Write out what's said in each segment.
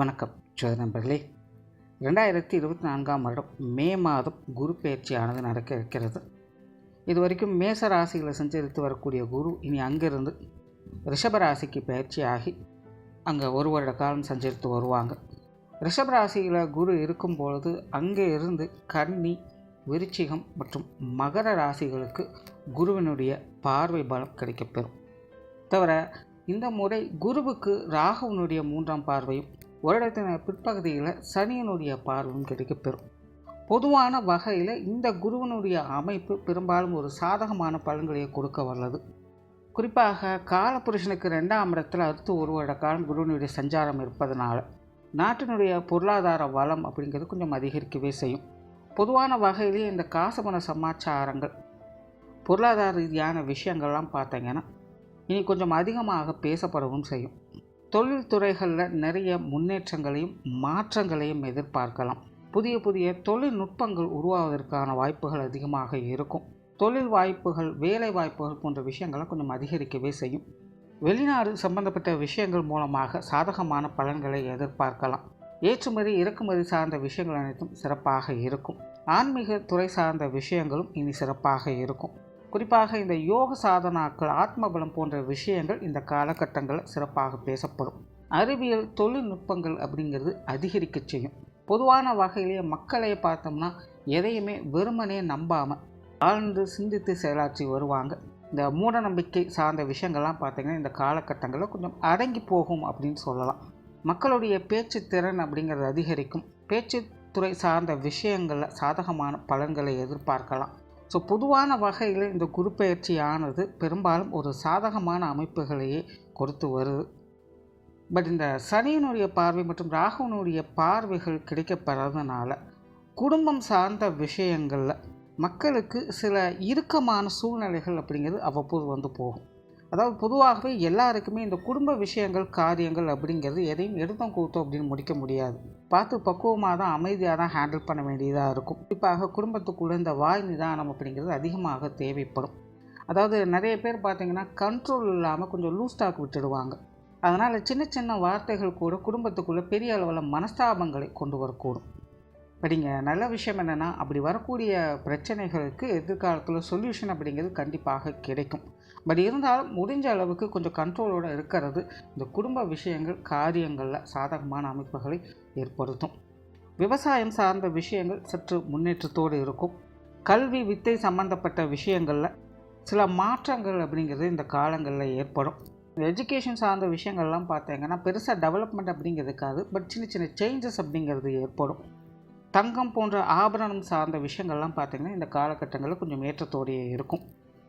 வணக்கம் நண்பர்களே. 2024ஆம் வருடம் மே மாதம் குரு பயிற்சியானது நடக்க இருக்கிறது. இது வரைக்கும் மேச ராசிகளை சஞ்சரித்து வரக்கூடிய குரு இனி அங்கிருந்து ரிஷபராசிக்கு பயிற்சியாகி அங்கே ஒரு வருட காலம் சஞ்சரித்து வருவாங்க. ரிஷபராசியில் குரு இருக்கும் பொழுது அங்கே இருந்து கன்னி, விருச்சிகம் மற்றும் மகர ராசிகளுக்கு குருவினுடைய பார்வை பலம் கிடைக்கப்பெறும். தவிர இந்த முறை குருவுக்கு ராகுவனுடைய 3ஆம் பார்வையும் வருடத்தின் பிற்பகுதியில் சனியனுடைய பார்வையும் கிடைக்கப்பெறும். பொதுவான வகையில் இந்த குருவனுடைய அமைப்பு பெரும்பாலும் ஒரு சாதகமான பலன்களை கொடுக்க வல்லது. குறிப்பாக காலபுருஷனுக்கு 2ஆம் இடத்தில் அடுத்து ஒரு வருட காலம் குருவனுடைய சஞ்சாரம் இருப்பதனால நாட்டினுடைய பொருளாதார வளம் அப்படிங்கிறது கொஞ்சம் அதிகரிக்கவே செய்யும். பொதுவான வகையிலேயே இந்த காசுபண சமாச்சாரங்கள், பொருளாதார ரீதியான விஷயங்கள்லாம் பார்த்தீங்கன்னா இனி கொஞ்சம் அதிகமாக பேசப்படவும் செய்யும். தொழில் துறைகளில் நிறைய முன்னேற்றங்களையும் மாற்றங்களையும் எதிர்பார்க்கலாம். புதிய புதிய தொழில்நுட்பங்கள் உருவாவதற்கான வாய்ப்புகள் அதிகமாக இருக்கும். தொழில் வாய்ப்புகள், வேலை வாய்ப்புகள் போன்ற விஷயங்களை கொஞ்சம் அதிகரிக்கவே செய்யும். வெளிநாடு சம்பந்தப்பட்ட விஷயங்கள் மூலமாக சாதகமான பலன்களை எதிர்பார்க்கலாம். ஏற்றுமதி இறக்குமதி சார்ந்த விஷயங்கள் அனைத்தும் சிறப்பாக இருக்கும். ஆன்மீக துறை சார்ந்த விஷயங்களும் இனி சிறப்பாக இருக்கும். குறிப்பாக இந்த யோக சாதனாக்கள், ஆத்மபலம் போன்ற விஷயங்கள் இந்த காலகட்டங்களில் சிறப்பாக பேசப்படும். அறிவியல், தொழில்நுட்பங்கள் அப்படிங்கிறது அதிகரிக்க செய்யும். பொதுவான வகையிலேயே மக்களை பார்த்தோம்னா எதையுமே வெறுமனே நம்பாமல் ஆழ்ந்து சிந்தித்து செயலாற்றி வருவாங்க. இந்த மூட நம்பிக்கை சார்ந்த விஷயங்கள்லாம் பார்த்திங்கன்னா இந்த காலகட்டங்களில் கொஞ்சம் அடங்கி போகும் அப்படின்னு சொல்லலாம். மக்களுடைய பேச்சு திறன் அப்படிங்கிறது அதிகரிக்கும். பேச்சுத்துறை சார்ந்த விஷயங்களில் சாதகமான பலன்களை எதிர்பார்க்கலாம். ஸோ பொதுவான வகையில் இந்த குரு பயிற்சியானது பெரும்பாலும் ஒரு சாதகமான அமைப்புகளையே கொடுத்து வருது. பட் இந்த சனியினுடைய பார்வை மற்றும் ராகுவனுடைய பார்வைகள் கிடைக்கப்பெறதுனால குடும்பம் சார்ந்த விஷயங்களில் மக்களுக்கு சில இறுக்கமான சூழ்நிலைகள் அப்படிங்கிறது அவ்வப்போது வந்து போகும். அதாவது பொதுவாகவே எல்லாருக்குமே இந்த குடும்ப விஷயங்கள், காரியங்கள் அப்படிங்கிறது எதையும் எடுத்தோம் கூத்தோம் அப்படின்னு முடிக்க முடியாது. பார்த்து பக்குவமாக தான், அமைதியாக தான் ஹேண்டில் பண்ண வேண்டியதாக இருக்கும். குறிப்பாக குடும்பத்துக்குள்ளே இந்த வாய் நிதானம் அப்படிங்கிறது அதிகமாக தேவைப்படும். அதாவது நிறைய பேர் பார்த்திங்கன்னா கண்ட்ரோல் இல்லாமல் கொஞ்சம் லூஸ் டாக் விட்டுடுவாங்க. அதனால் சின்ன சின்ன வார்த்தைகள் கூட குடும்பத்துக்குள்ளே பெரிய அளவில் மனஸ்தாபங்களை கொண்டு வரக்கூடும். அப்படிங்க நல்ல விஷயம் என்னென்னா, அப்படி வரக்கூடிய பிரச்சனைகளுக்கு எதிர்காலத்தில் சொல்யூஷன் அப்படிங்கிறது கண்டிப்பாக கிடைக்கும். பட் இருந்தாலும் முடிஞ்ச அளவுக்கு கொஞ்சம் கண்ட்ரோலோடு இருக்கிறது இந்த குடும்ப விஷயங்கள், காரியங்களில் சாதகமான அமைப்புகளை ஏற்படுத்தும். விவசாயம் சார்ந்த விஷயங்கள் சற்று முன்னேற்றத்தோடு இருக்கும். கல்வி, வித்தை சம்பந்தப்பட்ட விஷயங்களில் சில மாற்றங்கள் அப்படிங்கிறது இந்த காலங்களில் ஏற்படும். எஜுகேஷன் சார்ந்த விஷயங்கள்லாம் பார்த்தீங்கன்னா பெருசாக டெவலப்மெண்ட் அப்படிங்கிறதுக்காது, பட் சின்ன சின்ன சேஞ்சஸ் அப்படிங்கிறது ஏற்படும். தங்கம் போன்ற ஆபரணம் சார்ந்த விஷயங்கள்லாம் பார்த்திங்கன்னா இந்த காலகட்டங்களில் கொஞ்சம் ஏற்றத்தோடையே இருக்கும்.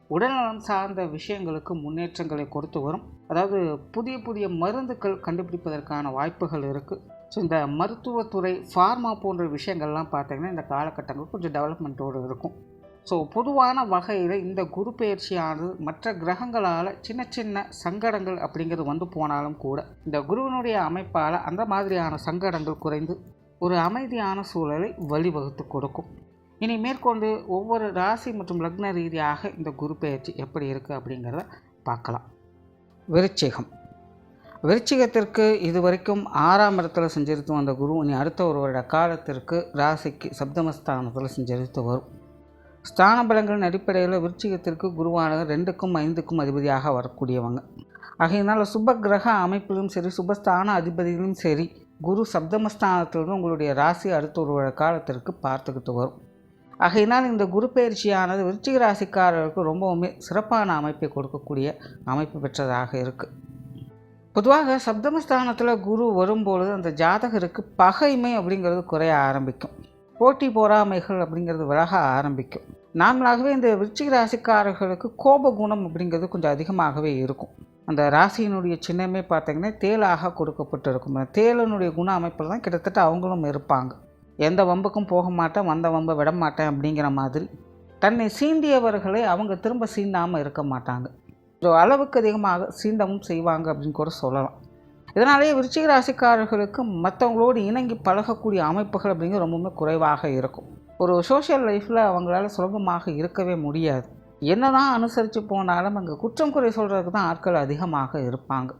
உடல்நலம் சார்ந்த விஷயங்களுக்கு முன்னேற்றங்களை கொடுத்து வரும். அதாவது புதிய புதிய மருந்துகள் கண்டுபிடிப்பதற்கான வாய்ப்புகள் இருக்குது. ஸோ இந்த மருத்துவத்துறை, ஃபார்மா போன்ற விஷயங்கள்லாம் பார்த்திங்கன்னா இந்த காலகட்டங்கள் கொஞ்சம் டெவலப்மெண்ட்டோடு இருக்கும். ஸோ பொதுவான வகையில் இந்த குரு பயிற்சியானது மற்ற கிரகங்களால் சின்ன சின்ன சங்கடங்கள் அப்படிங்கிறது வந்து போனாலும் கூட இந்த குருவினுடைய அமைப்பால் அந்த மாதிரியான சங்கடங்கள் குறைந்து ஒரு அமைதியான சூழலை வழிவகுத்து கொடுக்கும். இனி மேற்கொண்டு ஒவ்வொரு ராசி மற்றும் லக்ன ரீதியாக இந்த குரு பயிற்சி எப்படி இருக்குது அப்படிங்கிறத பார்க்கலாம். விருச்சிகத்திற்கு இதுவரைக்கும் 6ஆம் இடத்துல சஞ்சரித்து வந்த குரு இனி அடுத்த ஒரு வருட காலத்திற்கு ராசிக்கு சப்தமஸ்தானத்தில் சஞ்சரித்து வரும். ஸ்தான பலங்களின் அடிப்படையில் விருச்சிகத்திற்கு குருவானது 2க்கும் 5க்கும் அதிபதியாக வரக்கூடியவங்க. ஆகையினால் சுப கிரக அமைப்பிலும் சரி, சுபஸ்தான அதிபதியிலும் சரி, குரு சப்தமஸ்தானத்திலிருந்து உங்களுடைய ராசி அடுத்த ஒரு வருட காலத்திற்கு பார்த்துக்கிட்டு வரும். ஆகையினால் இந்த குரு பயிற்சியானது விருச்சிக ராசிக்காரர்களுக்கு ரொம்பவுமே சிறப்பான அமைப்பை கொடுக்கக்கூடிய அமைப்பு பெற்றதாக இருக்குது. பொதுவாக சப்தமஸ்தானத்தில் குரு வரும்பொழுது அந்த ஜாதகருக்கு பகைமை அப்படிங்கிறது குறைய ஆரம்பிக்கும். போட்டி பொறாமைகள் அப்படிங்கிறது விலக ஆரம்பிக்கும். நார்மலாகவே இந்த விருச்சிக ராசிக்காரர்களுக்கு கோப குணம் அப்படிங்கிறது கொஞ்சம் அதிகமாகவே இருக்கும். அந்த ராசியினுடைய சின்னமே பார்த்திங்கன்னா தேலாக கொடுக்கப்பட்டு இருக்கும். தேலனுடைய குண அமைப்பில் தான் கிட்டத்தட்ட அவங்களும் இருப்பாங்க. எந்த வம்புக்கும் போக மாட்டேன், வந்த வம்பை விட மாட்டேன் அப்படிங்கிற மாதிரி தன்னை சீண்டியவர்களை அவங்க திரும்ப சீண்டாமல் இருக்க மாட்டாங்க. ஸோ அளவுக்கு அதிகமாக சீண்டவும் செய்வாங்க அப்படின்னு கூட சொல்லலாம். இதனாலேயே விருச்சிக ராசிக்காரர்களுக்கு மற்றவங்களோடு இணங்கி பழகக்கூடிய அமைப்புகள் அப்படிங்கிறது ரொம்பவுமே குறைவாக இருக்கும். ஒரு சோஷியல் லைஃப்பில் அவங்களால சுலபமாக இருக்கவே முடியாது. என்ன தான் அனுசரித்து போனாலும் அங்கே குற்றம் குறை சொல்கிறதுக்கு தான் ஆட்கள் அதிகமாக இருப்பாங்க.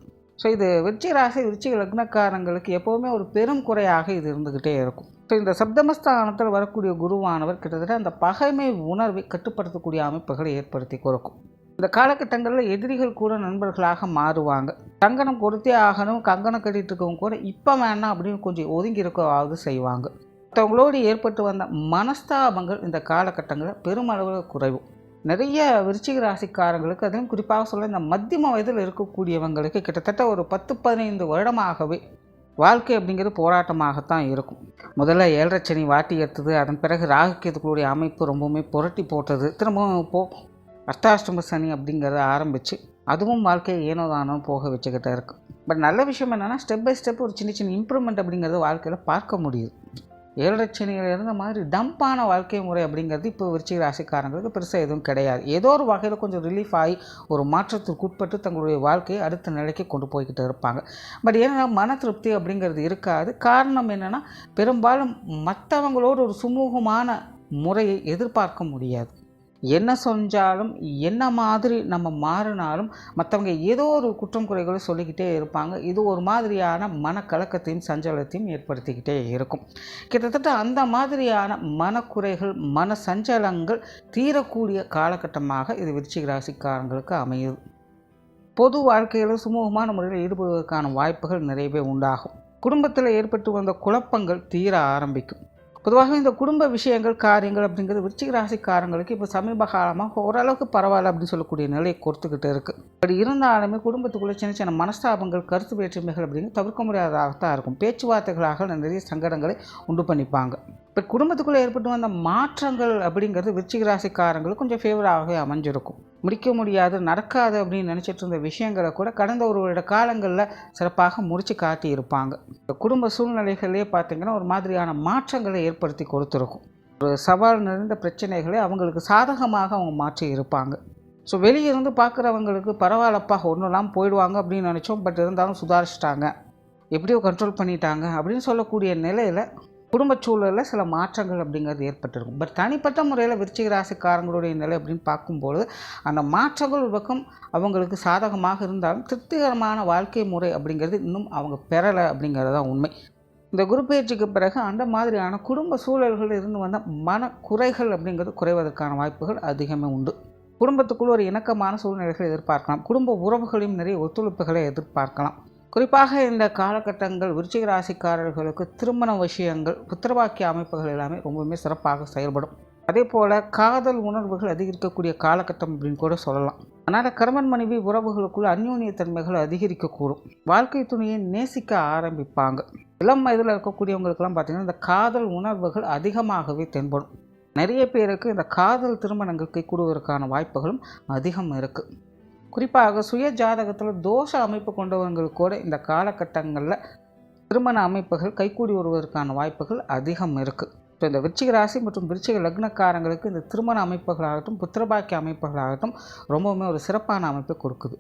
ஸோ இது விருச்சிக ராசி விருச்சிக லக்னக்காரங்களுக்கு எப்போவுமே ஒரு பெரும் குறையாக இது இருந்துக்கிட்டே இருக்கும். ஸோ இந்த சப்தமஸ்தானத்தில் வரக்கூடிய குருவானவர் கிட்டத்தட்ட அந்த பகைமை உணர்வை கட்டுப்படுத்தக்கூடிய அமைப்புகளை ஏற்படுத்தி கொடுக்கும். இந்த காலகட்டங்களில் எதிரிகள் கூட நண்பர்களாக மாறுவாங்க. கங்கணம் கொடுத்தே ஆகணும், கங்கணம் கட்டிட்டு இருக்கவங்க கூட இப்போ வேணாம் அப்படின்னு கொஞ்சம் ஒதுங்கி இருக்கவாவது செய்வாங்க. மற்றவங்களோடு ஏற்பட்டு வந்த மனஸ்தாபங்கள் இந்த காலகட்டங்களில் பெருமளவில் குறைவும். நிறைய விருச்சிக ராசிக்காரங்களுக்கு, அதிலும் குறிப்பாக சொல்ல இந்த மத்தியம வயதில் இருக்கக்கூடியவங்களுக்கு கிட்டத்தட்ட ஒரு 10-15 வருடமாகவே வாழ்க்கை அப்படிங்கிறது போராட்டமாகத்தான் இருக்கும். முதல்ல 7.5 சனி வாட்டி எடுத்தது, அதன் பிறகு ராகுகேதுக்களுடைய அமைப்பு ரொம்பவுமே புரட்டி போட்டது, திரும்பவும் இப்போது அஷ்டாஷ்டம சனி அப்படிங்கிறத ஆரம்பித்து அதுவும் வாழ்க்கையை ஏனோதானோ போக வச்சுக்கிட்டே இருக்கு. பட் நல்ல விஷயம் என்னென்னா, ஸ்டெப் பை ஸ்டெப் ஒரு சின்ன சின்ன இம்ப்ரூவ்மெண்ட் அப்படிங்கிறத வாழ்க்கையில் பார்க்க முடியுது. 7.5 சனியில் இருந்த மாதிரி டம்பான வாழ்க்கை முறை அப்படிங்கிறது இப்போ விருச்சிக ராசிக்காரங்களுக்கு பெருசாக எதுவும் கிடையாது. ஏதோ ஒரு வகையில் கொஞ்சம் ரிலீஃப் ஆகி ஒரு மாற்றத்திற்கு உட்பட்டு தங்களுடைய வாழ்க்கையை அடுத்த நிலைக்கு கொண்டு போய்கிட்டு இருப்பாங்க. பட் ஏன்னா மன திருப்தி அப்படிங்கிறது இருக்காது. காரணம் என்னென்னா, பெரும்பாலும் மற்றவங்களோடு ஒரு சுமூகமான முறையை எதிர்பார்க்க முடியாது. என்ன செஞ்சாலும் என்ன மாதிரி நம்ம மாறினாலும் மற்றவங்க ஏதோ ஒரு குற்றம் குறைகளை சொல்லிக்கிட்டே இருப்பாங்க. இது ஒரு மாதிரியான மனக்கலக்கத்தையும் சஞ்சலத்தையும் ஏற்படுத்திக்கிட்டே இருக்கும். கிட்டத்தட்ட அந்த மாதிரியான மனக்குறைகள் மன சஞ்சலங்கள் தீரக்கூடிய காலகட்டமாக இது விருச்சிக ராசிக்காரங்களுக்கு அமையுது. பொது வாழ்க்கையில் சுமூகமான முறையில் ஈடுபடுவதற்கான வாய்ப்புகள் நிறையவே உண்டாகும். குடும்பத்தில் ஏற்பட்டு வந்த குழப்பங்கள் தீர ஆரம்பிக்கும். பொதுவாக இந்த குடும்ப விஷயங்கள் காரியங்கள் அப்படிங்கிறது விருச்சிக ராசிக்காரங்களுக்கு இப்போ சமீப காலமாக ஓரளவுக்கு பரவாயில்ல அப்படின்னு சொல்லக்கூடிய நிலையை கொடுத்துக்கிட்டு இருக்குது. அப்படி இருந்தாலுமே குடும்பத்துக்குள்ளே சின்ன சின்ன மனஸ்தாபங்கள் கருத்து வேற்றுமைகள் அப்படிங்கிறது தவிர்க்க முடியாததாகத்தான் இருக்கும். பேச்சுவார்த்தைகளாக நிறைய சங்கடங்களை உண்டு பண்ணிப்பாங்க. இப்போ குடும்பத்துக்குள்ளே ஏற்பட்டு வந்த மாற்றங்கள் அப்படிங்கிறது விருச்சிக ராசிக்காரங்களுக்கு கொஞ்சம் ஃபேவராகவே அமைஞ்சிருக்கும். முடிக்க முடியாது, நடக்காது அப்படின்னு நினச்சிட்டு இருந்த விஷயங்களை கூட கடந்த ஒரு வருட காலங்களில் சிறப்பாக முடித்து காட்டி இருப்பாங்க. இந்த குடும்ப சூழ்நிலைகளே பார்த்திங்கன்னா ஒரு மாதிரியான மாற்றங்களை ஏற்படுத்தி கொடுத்துருக்கும். ஒரு சவால் நிறைந்த பிரச்சனைகளை அவங்களுக்கு சாதகமாக அவங்க மாற்றி இருப்பாங்க. ஸோ வெளியிருந்து பார்க்குறவங்களுக்கு பரவாயில்லப்பா ஒன்றுலாம் போயிடுவாங்க அப்படின்னு நினச்சோம், பட் இருந்தாலும் சுதாரிச்சிட்டாங்க, எப்படியோ கண்ட்ரோல் பண்ணிட்டாங்க அப்படின்னு சொல்லக்கூடிய நிலையில் குடும்ப சூழலில் சில மாற்றங்கள் அப்படிங்கிறது ஏற்பட்டிருக்கும். பட் தனிப்பட்ட முறையில் விருச்சிக ராசிக்காரங்களுடைய நிலை அப்படின்னு பார்க்கும்பொழுது அந்த மாற்றங்கள் ஒரு பக்கம் அவங்களுக்கு சாதகமாக இருந்தாலும் திருப்திகரமான வாழ்க்கை முறை அப்படிங்கிறது இன்னும் அவங்க பெறலை அப்படிங்கிறது தான் உண்மை. இந்த குரு பயிற்சிக்கு பிறகு அந்த மாதிரியான குடும்ப சூழல்கள் இருந்து வந்த மனக்குறைகள் அப்படிங்கிறது குறைவதற்கான வாய்ப்புகள் அதிகமே உண்டு. குடும்பத்துக்குள்ள ஒரு இணக்கமான சூழ்நிலைகளை எதிர்பார்க்கலாம். குடும்ப உறவுகளையும் நிறைய ஒத்துழைப்புகளை எதிர்பார்க்கலாம். குறிப்பாக இந்த காலகட்டங்கள் விருச்சிக ராசிக்காரர்களுக்கு திருமண விஷயங்கள் புத்திரவாக்கிய அமைப்புகள் எல்லாமே ரொம்பவுமே சிறப்பாக செயல்படும். அதே போல் காதல் உணர்வுகள் அதிகரிக்கக்கூடிய காலகட்டம் அப்படின்னு கூட சொல்லலாம். அதனால் கணவன் மனைவி உறவுகளுக்குள்ள அந்யோன்யத்தன்மைகள் அதிகரிக்கக்கூடும். வாழ்க்கை துணையை நேசிக்க ஆரம்பிப்பாங்க. இளம் வயதில் இருக்கக்கூடியவங்களுக்கெல்லாம் பார்த்திங்கன்னா இந்த காதல் உணர்வுகள் அதிகமாகவே தென்படும். நிறைய பேருக்கு இந்த காதல் திருமணங்கள் கைகூடுவதற்கான வாய்ப்புகளும் அதிகம் இருக்குது. குறிப்பாக சுய ஜாதகத்தில் தோஷ அமைப்பு கொண்டவங்களுக்கு கூட இந்த காலகட்டங்களில் திருமண அமைப்புகள் கைகூடி வருவதற்கான வாய்ப்புகள் அதிகம் இருக்குது. ஸோ இந்த விருச்சிக ராசி மற்றும் விருச்சிக லக்னக்காரங்களுக்கு இந்த திருமண அமைப்புகளாகட்டும் புத்திரபாக்கிய அமைப்புகளாகட்டும் ரொம்பவுமே ஒரு சிறப்பான அமைப்பை கொடுக்குது.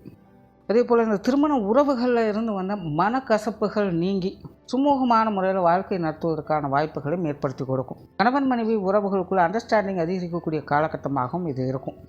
அதே போல் இந்த திருமண உறவுகளில் இருந்து வந்த மனக்கசப்புகள் நீங்கி சுமூகமான முறையில் வாழ்க்கை நடத்துவதற்கான வாய்ப்புகளையும் ஏற்படுத்தி கொடுக்கும். கணவன் மனைவி உறவுகளுக்குள்ள அண்டர்ஸ்டாண்டிங் அதிகரிக்கக்கூடிய காலகட்டமாகவும் இது இருக்கும்.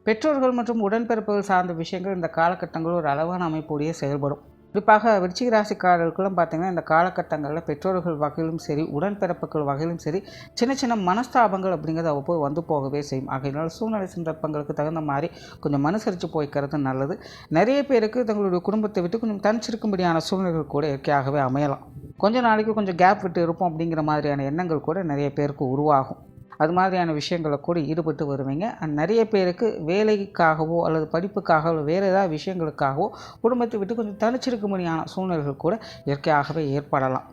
பெற்றோர்கள் மற்றும் உடன்பிறப்புகள் சார்ந்த விஷயங்கள் இந்த காலகட்டங்களில் ஒரு அளவான அமைப்போடையே செயல்படும். குறிப்பாக விருச்சிக ராசிக்காரர்களுக்கெல்லாம் பார்த்திங்கன்னா இந்த காலகட்டங்களில் பெற்றோர்கள் வகையிலும் சரி உடன்பிறப்புகள் வகையிலும் சரி சின்ன சின்ன மனஸ்தாபங்கள் அப்படிங்கிறது அவ்வப்போது வந்து போகவே செய்யும். ஆகையினால் சூழ்நிலை சந்தர்ப்பங்களுக்கு தகுந்த மாதிரி கொஞ்சம் மனுசரித்து போய்க்கிறது நல்லது. நிறைய பேருக்கு தங்களுடைய குடும்பத்தை விட்டு கொஞ்சம் தனிச்சிருக்கும்படியான சூழ்நிலைகள் கூட இயற்கையாகவே அமையலாம். கொஞ்ச நாளைக்கு கொஞ்சம் கேப் விட்டு இருப்போம் அப்படிங்கிற மாதிரியான எண்ணங்கள் கூட நிறைய பேருக்கு உருவாகும். அது மாதிரியான விஷயங்களை கூட ஈடுபட்டு வருவீங்க. நிறைய பேருக்கு வேலைக்காகவோ அல்லது படிப்புக்காகவோ வேறு ஏதாவது விஷயங்களுக்காகவோ குடும்பத்தை விட்டு கொஞ்சம் தனிச்சிருக்கும்படியான சூழ்நிலைகள் கூட இயற்கையாகவே ஏற்படலாம்.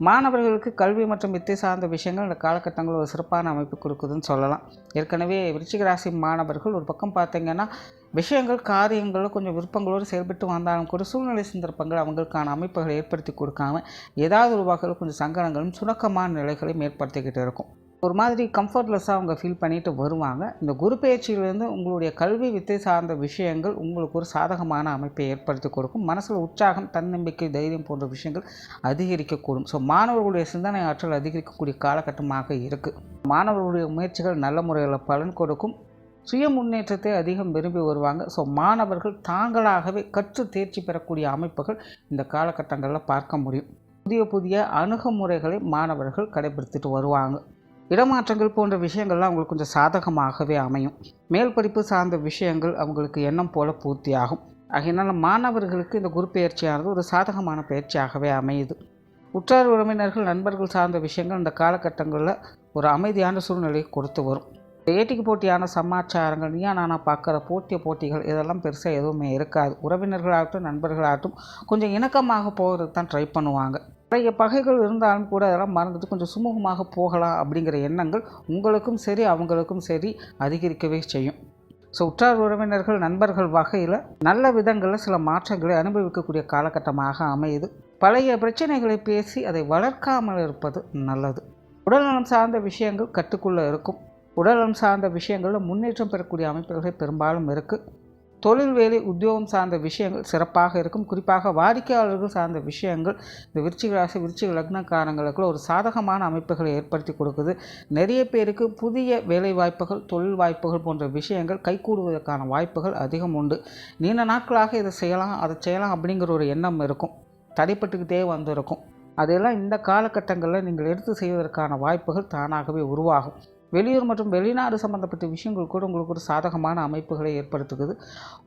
மாணவர்களுக்கு கல்வி மற்றும் வித்தை சார்ந்த விஷயங்கள் இந்த காலகட்டங்களில் ஒரு சிறப்பான அமைப்பு கொடுக்குதுன்னு சொல்லலாம். ஏற்கனவே விருச்சிக ராசி மாணவர்கள் ஒரு பக்கம் பார்த்திங்கன்னா விஷயங்கள் காரியங்களில் கொஞ்சம் விருப்பங்களோடு செயல்பட்டு வந்தாலும் கூட சூழ்நிலை சந்தர்ப்பங்கள் அவங்களுக்கான அமைப்புகளை ஏற்படுத்தி கொடுக்காம ஏதாவது ஒரு வகையில் கொஞ்சம் சங்கடங்களும் சுணக்கமான நிலைகளையும் ஏற்படுத்திக்கிட்டு இருக்கும். ஒரு மாதிரி கம்ஃபர்ட்லெஸ்ஸாக அவங்க ஃபீல் பண்ணிட்டு வருவாங்க. இந்த குரு பயிற்சியிலேருந்து உங்களுடைய கல்வி வித்தை சார்ந்த விஷயங்கள் உங்களுக்கு ஒரு சாதகமான அமைப்பை ஏற்படுத்தி கொடுக்கும். மனசில் உற்சாகம் தன்னம்பிக்கை தைரியம் போன்ற விஷயங்கள் அதிகரிக்கக்கூடும். ஸோ மாணவர்களுடைய சிந்தனை ஆற்றல் அதிகரிக்கக்கூடிய காலகட்டமாக இருக்குது. மாணவர்களுடைய முயற்சிகள் நல்ல முறையில் பலன் கொடுக்கும். சுய முன்னேற்றத்தை அதிகம் விரும்பி வருவாங்க. ஸோ மாணவர்கள் தாங்களாகவே கற்று தேர்ச்சி பெறக்கூடிய அமைப்புகள் இந்த காலகட்டங்களில் பார்க்க முடியும். புதிய புதிய அணுகுமுறைகளை மாணவர்கள் கடைபிடித்துட்டு வருவாங்க. இடமாற்றங்கள் போன்ற விஷயங்கள்லாம் அவங்களுக்கு கொஞ்சம் சாதகமாகவே அமையும். மேல் படிப்பு சார்ந்த விஷயங்கள் அவங்களுக்கு எண்ணம் போல பூர்த்தியாகும். ஆகையினால மாணவர்களுக்கு இந்த குரு பயிற்சியானது ஒரு சாதகமான பயிற்சியாகவே அமையுது. உற்றார் உறவினர்கள் நண்பர்கள் சார்ந்த விஷயங்கள் இந்த காலகட்டங்களில் ஒரு அமைதியான சூழ்நிலையை கொடுத்து வரும். ஏட்டிக்கு போட்டியான சமாச்சாரங்கள், நீயா நானா பார்க்குற போட்டிகள் இதெல்லாம் பெருசாக எதுவுமே இருக்காது. உறவினர்களாகட்டும் நண்பர்களாகட்டும் கொஞ்சம் இணக்கமாக போகிறதுக்கு தான் ட்ரை பண்ணுவாங்க. நிறைய பகைகள் இருந்தாலும் கூட அதெல்லாம் மறந்துட்டு கொஞ்சம் சுமூகமாக போகலாம் அப்படிங்கிற எண்ணங்கள் உங்களுக்கும் சரி அவங்களுக்கும் சரி அதிகரிக்கவே செய்யும். ஸோ உற்றார் உறவினர்கள் நண்பர்கள் வகையில் நல்ல விதங்களில் சில மாற்றங்களை அனுபவிக்கக்கூடிய காலகட்டமாக அமையுது. பழைய பிரச்சனைகளை பேசி அதை வளர்க்காமல் இருப்பது நல்லது. உடல்நலம் சார்ந்த விஷயங்கள் கட்டுக்குள்ளே இருக்கும். உடல்நலம் சார்ந்த விஷயங்களில் முன்னேற்றம் பெறக்கூடிய அமைப்புகள் பெரும்பாலும் இருக்குது. தொழில் வேலை உத்தியோகம் சார்ந்த விஷயங்கள் சிறப்பாக இருக்கும். குறிப்பாக வாடிக்கையாளர்கள் சார்ந்த விஷயங்கள் இந்த விருச்சிக ராசி விருச்சிக லக்னக்காரங்களுக்குள்ள ஒரு சாதகமான அமைப்புகளை ஏற்படுத்தி கொடுக்குது. நிறைய பேருக்கு புதிய வேலை வாய்ப்புகள் தொழில் வாய்ப்புகள் போன்ற விஷயங்கள் கைகூடுவதற்கான வாய்ப்புகள் அதிகம் உண்டு. நீண்ட நாட்களாக இதை செய்யலாம் அதை செய்யலாம் அப்படிங்கிற ஒரு எண்ணம் இருக்கும். தடைப்பட்டுக்கிட்டே வந்திருக்கும். அதெல்லாம் இந்த காலகட்டங்களில் நீங்கள் எடுத்து செய்வதற்கான வாய்ப்புகள் தானாகவே உருவாகும். வெளியூர் மற்றும் வெளிநாடு சம்பந்தப்பட்ட விஷயங்கள் கூட உங்களுக்கு ஒரு சாதகமான அமைப்புகளை ஏற்படுத்துகிறது.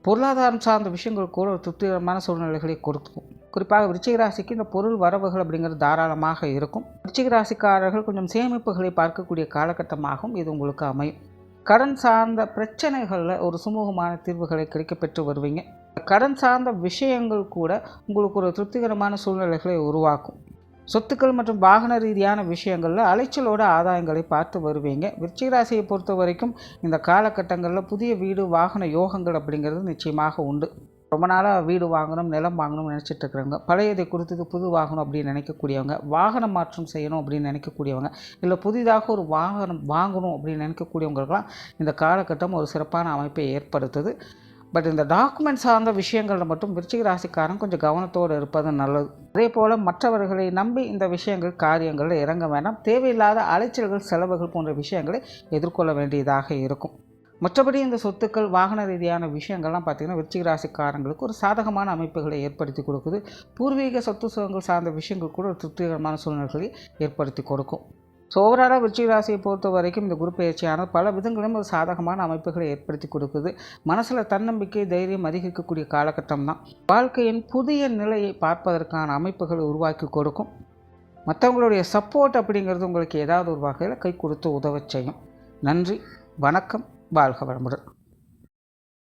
பொருளாதாரம் சார்ந்த விஷயங்கள் கூட ஒரு திருப்திகரமான சூழ்நிலைகளை கொடுக்கும். குறிப்பாக விருச்சிக ராசிக்கு இந்த பொருள் வரவுகள் அப்படிங்கிறது தாராளமாக இருக்கும். விருச்சிக ராசிக்காரர்கள் கொஞ்சம் சேமிப்புகளை பார்க்கக்கூடிய காலகட்டமாகவும் இது உங்களுக்கு அமையும். கடன் சார்ந்த பிரச்சனைகளில் ஒரு சுமூகமான தீர்வுகளை கிடைக்கப்பெற்று வருவீங்க. கடன் சார்ந்த விஷயங்கள் கூட உங்களுக்கு ஒரு திருப்திகரமான சூழ்நிலைகளை உருவாக்கும். சொத்துக்கள் மற்றும் வாகன ரீதியான விஷயங்களில் அலைச்சலோட ஆதாயங்களை பார்த்து வருவீங்க. விருச்சிக ராசியை பொறுத்த வரைக்கும் இந்த காலகட்டங்களில் புதிய வீடு வாகன யோகங்கள் அப்படிங்கிறது நிச்சயமாக உண்டு. ரொம்ப நாளாக வீடு வாங்கணும் நிலம் வாங்கணும்னு நினச்சிட்டு இருக்கிறவங்க, பழையதை கொடுத்தது புது வாங்கணும் அப்படின்னு நினைக்கக்கூடியவங்க, வாகனம் மாற்றம் செய்யணும் அப்படின்னு நினைக்கக்கூடியவங்க, இல்லை புதிதாக ஒரு வாகனம் வாங்கணும் அப்படின்னு நினைக்கக்கூடியவங்களுக்கெல்லாம் இந்த காலகட்டம் ஒரு சிறப்பான அமைப்பை ஏற்படுத்துது. பட் இந்த டாக்குமெண்ட் சார்ந்த விஷயங்களில் மட்டும் விருச்சிக ராசிக்காரன் கொஞ்சம் கவனத்தோடு இருப்பது நல்லது. அதே போல் மற்றவர்களை நம்பி இந்த விஷயங்கள் காரியங்களில் இறங்க வேண்டாம். தேவையில்லாத அலைச்சல்கள் செலவுகள் போன்ற விஷயங்களை எதிர்கொள்ள வேண்டியதாக இருக்கும். மற்றபடி இந்த சொத்துக்கள் வாகன ரீதியான விஷயங்கள்லாம் பார்த்திங்கன்னா விருச்சிக ராசிக்காரங்களுக்கு ஒரு சாதகமான அமைப்புகளை ஏற்படுத்தி கொடுக்குது. பூர்வீக சொத்து சுகங்கள் சார்ந்த விஷயங்கள் கூட ஒரு திருப்திகரமான சூழ்நிலைகளை ஏற்படுத்தி கொடுக்கும். ஸோ ஓவராலாக விருச்சிக ராசியை பொறுத்த வரைக்கும் இந்த குரு பயிற்சியானது பல விதங்களிலும் ஒரு சாதகமான அமைப்புகளை ஏற்படுத்தி கொடுக்குது. மனசில் தன்னம்பிக்கை தைரியம் அதிகரிக்கக்கூடிய காலகட்டம் தான். வாழ்க்கையின் புதிய நிலையை பார்ப்பதற்கான அமைப்புகளை உருவாக்கி கொடுக்கும். மற்றவங்களுடைய சப்போர்ட் அப்படிங்கிறது உங்களுக்கு ஏதாவது ஒரு வகையில் கை கொடுத்து உதவ செய்யும். நன்றி, வணக்கம், வாழ்க வளமுடன்.